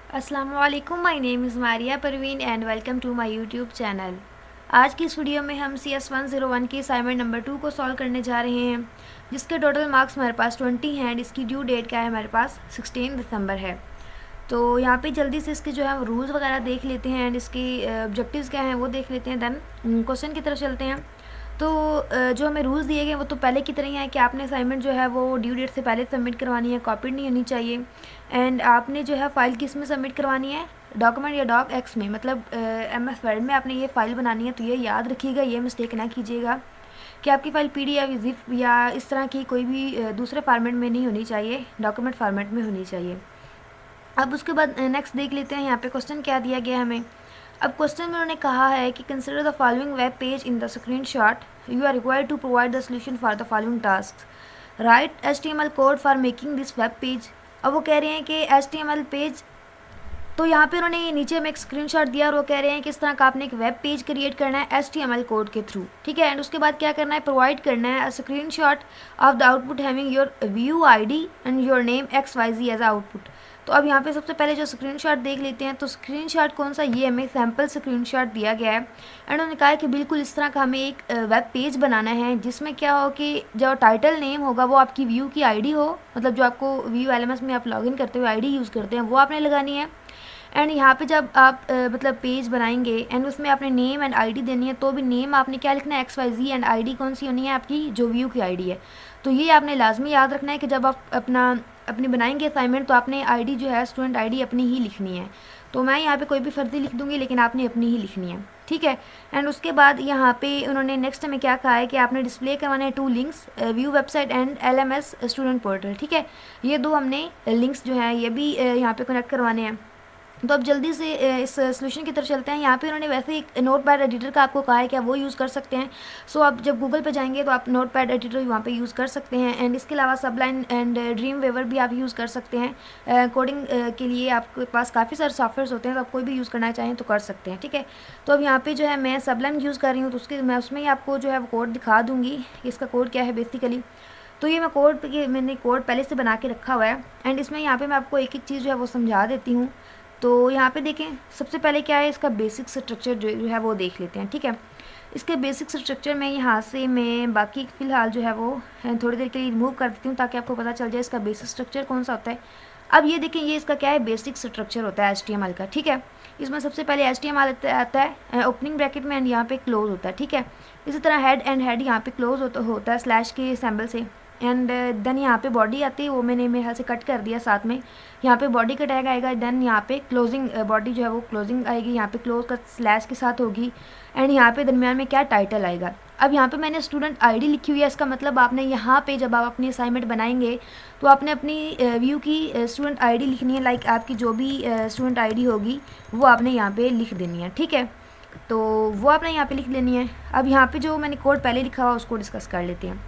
अस्सलाम वालेकुम, my name is Maria Parveen and welcome to my YouTube channel. आज की इस वीडियो में हम CS101 के असाइनमेंट नंबर 2 को सॉल्व करने जा रहे हैं, जिसके टोटल मार्क्स हमारे पास 20 हैं एंड इसकी ड्यू डेट क्या है हमारे पास 16 दिसंबर है। तो यहाँ पे जल्दी से इसके जो है रूल्स वगैरह देख लेते हैं एंड इसके ऑब्जेक्टिव्स क्या हैं वो देख लेते हैं, देन क्वेश्चन की तरफ चलते हैं। तो जो हमें रूल्स दिए गए वो तो पहले की तरह ही है कि आपने असाइनमेंट जो है वो ड्यू डेट से पहले सबमिट करवानी है, कॉपीड नहीं होनी चाहिए। एंड आपने जो है फ़ाइल किस में सबमिट करवानी है, डॉक्यूमेंट या डॉक एक्स में, मतलब MS वर्ड में आपने ये फ़ाइल बनानी है। तो ये याद रखिएगा, ये मिस्टेक ना कीजिएगा कि आपकी फ़ाइल PDF, ज़िप या इस तरह की कोई भी दूसरे फॉर्मेट में नहीं होनी चाहिए, डॉक्यूमेंट फॉर्मेट में होनी चाहिए। अब उसके बाद नेक्स्ट देख लेते हैं यहाँ पे क्वेश्चन क्या दिया गया हमें। अब क्वेश्चन में उन्होंने कहा है कि consider the following web page in the screenshot, you are required to provide the solution for the following task, write HTML code for making this web page. अब वो कह रहे हैं कि HTML पेज, तो यहाँ पे उन्होंने ये नीचे में एक स्क्रीनशॉट दिया और वो कह रहे हैं कि इस तरह का आपने एक वेब पेज क्रिएट करना है HTML कोड के थ्रू, ठीक है। एंड उसके बाद क्या करना है, प्रोवाइड करना है screenshot of the output having your view ID and your name XYZ as output. तो अब यहाँ पे सबसे पहले जो स्क्रीनशॉट देख लेते हैं। तो स्क्रीनशॉट कौन सा, ये हमें सैम्पल स्क्रीनशॉट दिया गया है एंड उन्होंने कहा है कि बिल्कुल इस तरह का हमें एक वेब पेज बनाना है जिसमें क्या हो कि जो टाइटल नेम होगा वो आपकी व्यू की ID हो, मतलब जो आपको व्यू LMS में आप लॉगिन करते हुए ID यूज़ करते हैं वो आपने लगानी है। एंड यहाँ पे जब आप मतलब पेज बनाएंगे एंड उसमें आपने नेम एंड ID देनी है, तो भी नेम आपने क्या लिखना है XYZ एंड ID कौन सी होनी है, आपकी जो व्यू की ID है। तो ये आपने लाजमी याद रखना है कि जब आप अपनी बनाएंगे असाइनमेंट तो आपने ID जो है स्टूडेंट ID अपनी ही लिखनी है। तो मैं यहाँ पे कोई भी फर्जी लिख दूँगी लेकिन आपने अपनी ही लिखनी है, ठीक है। एंड उसके बाद यहाँ पे उन्होंने नेक्स्ट में क्या कहा है कि आपने डिस्प्ले करवाने हैं 2 links, view website and LMS student portal, ठीक है। ये 2 हमने लिंक्स जो हैं ये भी यहाँ पे कनेक्ट करवाने हैं। तो अब जल्दी से इस सोल्यूशन की तरफ चलते हैं। यहाँ पे उन्होंने वैसे एक नोटपैड एडिटर का आपको कहा है कि आप वो यूज़ कर सकते हैं। सो आप जब गूगल पे जाएंगे तो आप नोटपैड एडिटर वहाँ पे यूज़ कर सकते हैं। एंड इसके अलावा सबलाइन एंड ड्रीम वेवर भी आप यूज़ कर सकते हैं। कोडिंग के लिए आपके पास काफ़ी सारे सॉफ्टवेयर होते हैं, तो आप कोई भी यूज़ करना चाहें तो कर सकते हैं, ठीक है। तो अब यहाँ पर जो है मैं सबलाइन यूज़ कर रही हूँ, तो मैं उसमें ही आपको जो है वो कोड दिखा दूँगी कि इसका कोड क्या है बेसिकली। तो ये मैंने कोड पहले से बना के रखा हुआ है एंड इसमें यहाँ पे मैं आपको एक एक चीज़ जो है वो समझा देती हूँ। तो यहाँ पे देखें, सबसे पहले क्या है, इसका बेसिक स्ट्रक्चर जो है वो देख लेते हैं, ठीक है। इसके बेसिक स्ट्रक्चर में यहाँ से मैं बाकी फ़िलहाल जो है वो थोड़ी देर के लिए रिमूव कर देती हूँ ताकि आपको पता चल जाए इसका बेसिक स्ट्रक्चर कौन सा होता है। अब ये देखें, ये इसका क्या है, बेसिक स्ट्रक्चर होता है HTML का, ठीक है। इसमें सबसे पहले HTML आता है ओपनिंग ब्रैकेट में एंड यहाँ पे क्लोज होता है, ठीक है। इसी तरह हेड एंड हेड यहाँ पे क्लोज होता है स्लैश के सिंबल से। एंड देन यहाँ पे बॉडी आती है, वो मैंने मेरे हाथ से कट कर दिया साथ में। यहाँ पे बॉडी का टैग आएगा, देन यहाँ पे क्लोजिंग बॉडी जो है वो क्लोजिंग आएगी, यहाँ पे क्लोज का स्लैश के साथ होगी। एंड यहाँ पे दरमियान में क्या, टाइटल आएगा। अब यहाँ पे मैंने स्टूडेंट ID लिखी हुई है, इसका मतलब आपने यहाँ पे जब आप अपनी असाइनमेंट बनाएंगे तो आपने अपनी व्यू की स्टूडेंट ID लिखनी है, लाइक आपकी जो भी स्टूडेंट ID होगी वो आपने यहाँ पे लिख देनी है, ठीक है। तो वो आपने यहाँ पे लिख लेनी है। अब यहाँ पे जो मैंने कोड पहले लिखा हुआ उसको डिस्कस कर लेते हैं।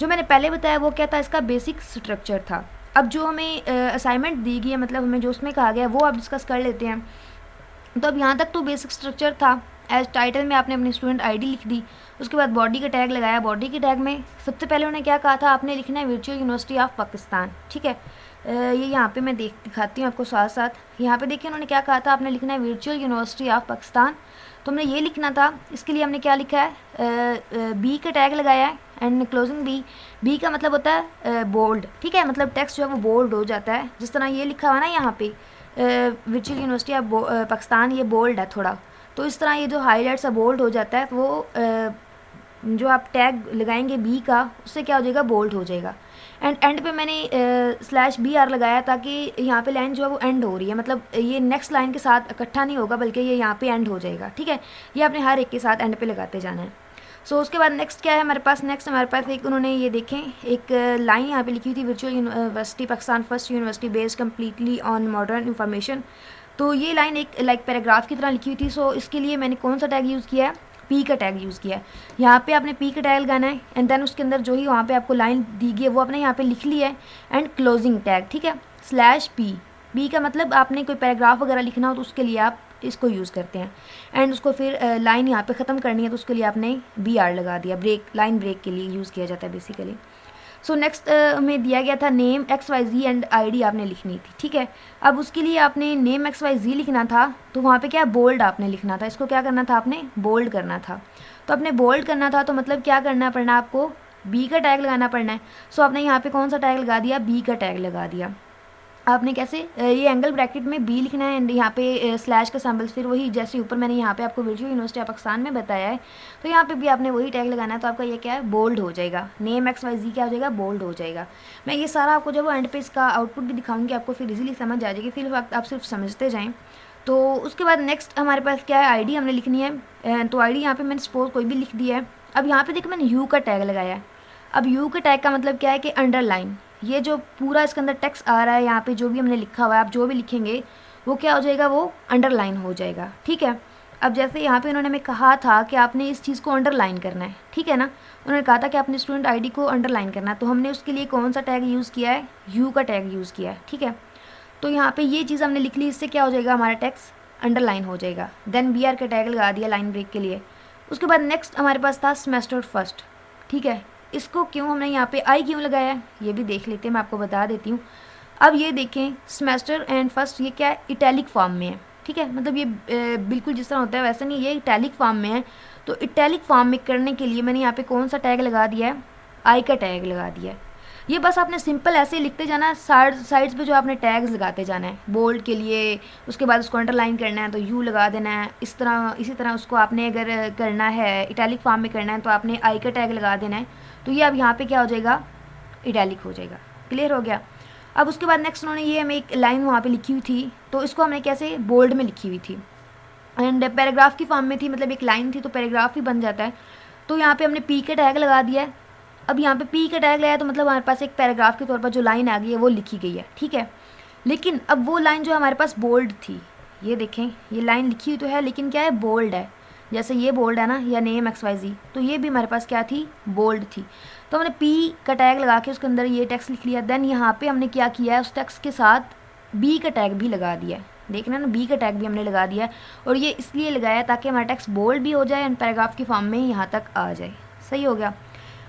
जो मैंने पहले बताया वो क्या था, इसका बेसिक स्ट्रक्चर था। अब जो हमें असाइनमेंट दी गई है, मतलब हमें जो उसमें कहा गया है वो आप डिस्कस कर लेते हैं। तो अब यहाँ तक तो बेसिक स्ट्रक्चर था। एज टाइटल में आपने अपनी स्टूडेंट ID लिख दी, उसके बाद बॉडी का टैग लगाया। बॉडी के टैग में सबसे पहले उन्होंने क्या कहा था, आपने लिखना है वर्चुअल यूनिवर्सिटी ऑफ पाकिस्तान, ठीक है। ये यहाँ पे मैं दिखाती हूँ आपको साथ साथ। यहाँ पे देखिए उन्होंने क्या कहा था, आपने लिखना है वर्चुअल यूनिवर्सिटी ऑफ पाकिस्तान। तो हमने ये लिखना था, इसके लिए हमने क्या लिखा है, B का टैग लगाया है एंड क्लोजिंग B का मतलब होता है बोल्ड, ठीक है। मतलब टेक्स्ट जो है वो बोल्ड हो जाता है, जिस तरह ये लिखा हुआ ना यहाँ पे वर्चुअल यूनिवर्सिटी ऑफ पाकिस्तान, ये बोल्ड है थोड़ा। तो इस तरह ये जो हाईलाइट सा बोल्ड हो जाता है, तो वो जो आप टैग लगाएंगे B का, उससे क्या हो जाएगा, बोल्ड हो जाएगा। एंड पे मैंने /BR लगाया ताकि यहाँ पे लाइन जो है वो एंड हो रही है, मतलब ये नेक्स्ट लाइन के साथ इकट्ठा नहीं होगा बल्कि ये यहाँ पे एंड हो जाएगा, ठीक है। ये आपने हर एक के साथ एंड पे लगाते जाना है। सो उसके बाद नेक्स्ट क्या है हमारे पास, नेक्स्ट हमारे पास एक उन्होंने ये देखें एक लाइन यहाँ पे लिखी हुई थी, virtual university Pakistan first university based completely on modern information. तो ये लाइन एक लाइक पैराग्राफ की तरह लिखी हुई थी। सो इसके लिए मैंने कौन सा टैग यूज़ किया है, P का टैग यूज़ किया है। यहाँ पे आपने P का टैग लगाना है एंड देन उसके अंदर जो ही वहाँ पे आपको लाइन दी गई है वो आपने यहाँ पे लिख लिया है एंड क्लोजिंग टैग, ठीक है, /P का मतलब आपने कोई पैराग्राफ वगैरह लिखना हो तो उसके लिए आप इसको यूज़ करते हैं। एंड उसको फिर लाइन यहाँ पे ख़त्म करनी है तो उसके लिए आपने BR लगा दिया, लाइन ब्रेक के लिए यूज़ किया जाता है बेसिकली। सो नेक्स्ट हमें दिया गया था नेम XYZ एंड ID आपने लिखनी थी, ठीक है। अब उसके लिए आपने नेम XYZ लिखना था, तो वहाँ पे क्या बोल्ड आपने लिखना था, इसको क्या करना था आपने बोल्ड करना था। तो आपने बोल्ड करना था तो मतलब क्या करना पड़ना आपको, B का टैग लगाना पड़ना है। सो आपने यहाँ पे कौन सा टैग लगा दिया, B का टैग लगा दिया। आपने कैसे, ये एंगल ब्रैकेट में B लिखना है एंड यहाँ पे स्लैश का सिंबल्स, फिर वही जैसे ऊपर मैंने यहाँ पे आपको वर्चुअल यूनिवर्सिटी पाकिस्तान में बताया है, तो यहाँ पे भी आपने वही टैग लगाना है। तो आपका ये क्या है, बोल्ड हो जाएगा, नेम XYZ क्या हो जाएगा, बोल्ड हो जाएगा। मैं ये सारा आपको जब वो एंड पे इसका आउटपुट भी दिखाऊंगी आपको, फिर इजीली समझ आ जाएगी, फिर वक्त आप सिर्फ समझते जाएँ। तो उसके बाद नेक्स्ट हमारे पास क्या है, ID हमने लिखनी है। तो ID यहाँ पे मैंने सपोज कोई भी लिख दिया है। अब यहाँ पे देखो मैंने U का टैग लगाया है। अब U का टैग का मतलब क्या है कि अंडरलाइन, ये जो पूरा इसके अंदर टेक्स्ट आ रहा है, यहाँ पे जो भी हमने लिखा हुआ है, आप जो भी लिखेंगे वो क्या हो जाएगा, वो अंडरलाइन हो जाएगा, ठीक है। अब जैसे यहाँ पे उन्होंने हमें कहा था कि आपने इस चीज़ को अंडरलाइन करना है, ठीक है ना। उन्होंने कहा था कि आपने स्टूडेंट ID को अंडरलाइन करना है, तो हमने उसके लिए कौन सा टैग यूज़ किया है, U का टैग यूज़ किया है, ठीक है। तो यहाँ पे ये चीज़ हमने लिख ली, इससे क्या हो जाएगा, हमारा टेक्स्ट अंडरलाइन हो जाएगा। देन BR का टैग लगा दिया लाइन ब्रेक के लिए। उसके बाद नेक्स्ट हमारे पास था सेमेस्टर फर्स्ट, ठीक है। इसको क्यों हमने यहाँ पे I क्यों लगाया है, ये भी देख लेते हैं, मैं आपको बता देती हूँ। अब ये देखें सेमेस्टर एंड फर्स्ट, ये क्या है, इटैलिक फॉर्म में है, ठीक है। मतलब ये बिल्कुल जिस तरह होता है वैसा नहीं, ये इटैलिक फॉर्म में है। तो इटैलिक फॉर्म में करने के लिए मैंने यहाँ पे कौन सा टैग लगा दिया है, I का टैग लगा दिया है। ये बस आपने सिंपल ऐसे ही लिखते जाना है, साइड्स पे जो आपने टैग्स लगाते जाना है बोल्ड के लिए। उसके बाद उसको अंडरलाइन करना है तो U लगा देना है, इसी तरह उसको आपने अगर करना है इटैलिक फॉर्म में करना है तो आपने I का टैग लगा देना है। तो ये अब यहाँ पे क्या हो जाएगा, इटैलिक हो जाएगा। क्लियर हो गया। अब उसके बाद नेक्स्ट उन्होंने ये हमें एक लाइन वहाँ पे लिखी हुई थी, तो इसको हमने कैसे बोल्ड में लिखी हुई थी एंड पैराग्राफ की फॉर्म में थी, मतलब एक लाइन थी तो पैराग्राफ ही बन जाता है। तो यहाँ पे हमने P का टैग लगा दिया है। अब यहाँ पे P का टैग लगाया तो मतलब हमारे पास एक पैराग्राफ के तौर पर जो लाइन आ गई है वो लिखी गई है, ठीक है। लेकिन अब वो लाइन जो हमारे पास बोल्ड थी, ये देखें ये लाइन लिखी हुई तो है लेकिन क्या है, बोल्ड है। जैसे ये बोल्ड है ना, या नेम XYZ, तो ये भी हमारे पास क्या थी, बोल्ड थी। तो हमने P का टैग लगा के उसके अंदर ये टेक्स्ट लिख लिया। देन यहाँ पे हमने क्या किया है, उस टेक्स्ट के साथ B का टैग भी लगा दिया है। देखना ना, B का टैग भी हमने लगा दिया है, और ये इसलिए लगाया ताकि हमारा टेक्स्ट बोल्ड भी हो जाए एंड पैराग्राफ की फॉर्म में यहाँ तक आ जाए। सही हो गया।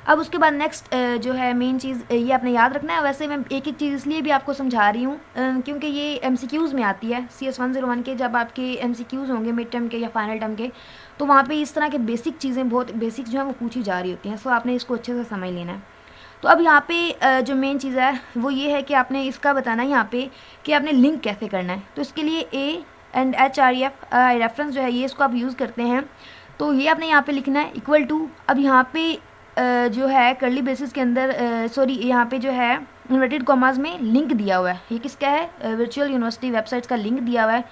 अब उसके बाद नेक्स्ट जो है मेन चीज़, ये आपने याद रखना है। वैसे मैं एक एक चीज़ इसलिए भी आपको समझा रही हूँ क्योंकि ये MCQs में आती है। CS 101 के जब आपके MCQs होंगे मिड टर्म के या फाइनल टर्म के, तो वहाँ पे इस तरह के बेसिक चीज़ें, बहुत बेसिक जो है वो पूछी जा रही होती हैं। सो आपने इसको अच्छे से समझ लेना है। तो अब यहाँ पे जो मेन चीज़ है वो ये है कि आपने इसका बताना है यहाँ पे कि आपने लिंक कैसे करना है। तो इसके लिए A एंड HREF रेफरेंस जो है ये इसको आप यूज़ करते हैं। तो ये आपने यहाँ पे लिखना है इक्वल टू। अब यहाँ पे जो है कर्ली बेसिस के अंदर सॉरी यहाँ पे जो है इन्वर्टेड कॉमास में लिंक दिया हुआ है। ये किसका है, वर्चुअल यूनिवर्सिटी वेबसाइट्स का लिंक दिया हुआ है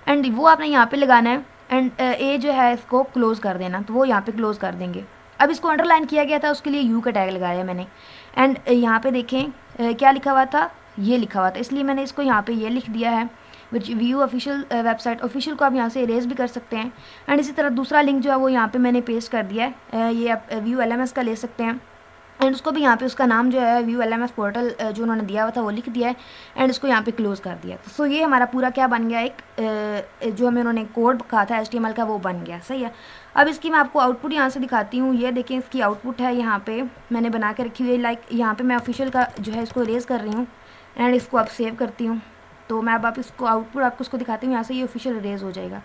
एंड वो आपने यहाँ पे लगाना है। एंड A जो है इसको क्लोज़ कर देना, तो वो यहाँ पे क्लोज़ कर देंगे। अब इसको अंडरलाइन किया गया था, उसके लिए U का टैग लगाया मैंने। एंड यहाँ पे देखें क्या लिखा हुआ था, ये लिखा हुआ था, इसलिए मैंने इसको यहाँ पे ये लिख दिया है व्यू ऑफिशियल वेबसाइट। ऑफिशियल को आप यहाँ से इरेज भी कर सकते हैं। एंड इसी तरह दूसरा लिंक जो है वो यहाँ पे मैंने पेस्ट कर दिया है, ये आप व्यू LMS का ले सकते हैं। एंड उसको भी यहाँ पे उसका नाम जो है व्यू LMS पोर्टल जो उन्होंने दिया हुआ था वो लिख दिया है एंड इसको यहाँ पे क्लोज़ कर दिया। तो सो ये हमारा पूरा क्या बन गया, एक जो हमें उन्होंने कोड कहा था HTML का वो बन गया। सही है। अब इसकी मैं आपको आउटपुट यहाँ से दिखाती हूँ। ये देखें इसकी आउटपुट है, यहाँ पे मैंने बना के रखी हुई है। लाइक यहाँ पे मैं ऑफिशियल का जो है इसको इरेज कर रही हूँ एंड इसको आप सेव करती हूँ। तो मैं अब आप इसको आउटपुट आपको उसको दिखाती हूँ, यहाँ से ये ऑफिशियल इरेज हो जाएगा।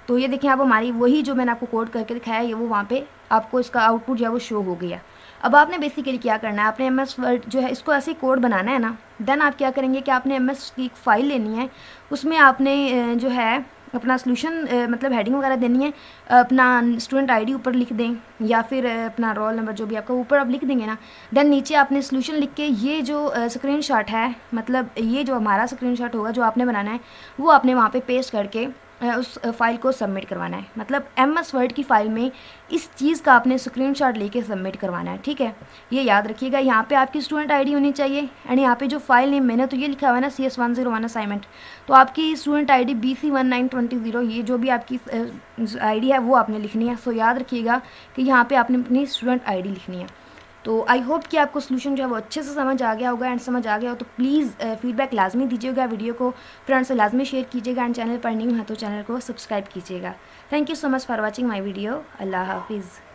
तो ये देखिए आप हमारी वही जो मैंने आपको कोड करके दिखाया है ये वो वहाँ पे आपको इसका आउटपुट जो है वो शो हो गया। अब आपने बेसिकली क्या करना है, आपने MS वर्ड जो है इसको ऐसे कोड बनाना है ना। देन आप क्या करेंगे कि आपने MS की एक फ़ाइल लेनी है, उसमें आपने जो है अपना सोल्यूशन मतलब हेडिंग वगैरह देनी है, अपना स्टूडेंट ID ऊपर लिख दें या फिर अपना रोल नंबर जो भी आपका ऊपर आप लिख देंगे ना। देन नीचे आपने सोल्यूशन लिख के ये जो स्क्रीनशॉट है, मतलब ये जो हमारा स्क्रीनशॉट होगा जो आपने बनाना है वो आपने वहाँ पे पेस्ट करके उस फाइल को सबमिट करवाना है। मतलब MS वर्ड की फ़ाइल में इस चीज़ का आपने स्क्रीनशॉट लेके सबमिट करवाना है। ठीक है, ये याद रखिएगा। यहाँ पे आपकी स्टूडेंट ID होनी चाहिए एंड यहाँ पे जो फाइल नेम मैंने तो ये लिखा हुआ है ना CS 101 असाइनमेंट, तो आपकी स्टूडेंट ID BC1920 ये जो भी आपकी ID है वो आपने लिखनी है। सो याद रखिएगा कि यहाँ पर आपने अपनी स्टूडेंट ID लिखनी है। तो आई होप कि आपको सोल्यूशन जो है वो अच्छे से समझ आ गया होगा एंड समझ आ गया हो तो प्लीज़ फीडबैक लाजमी दीजिएगा, वीडियो को फ्रेंड्स से लाजमी शेयर कीजिएगा एंड चैनल पर न्यू है तो चैनल को सब्सक्राइब कीजिएगा। Thank you so much for watching my video. अल्लाह हाफिज़।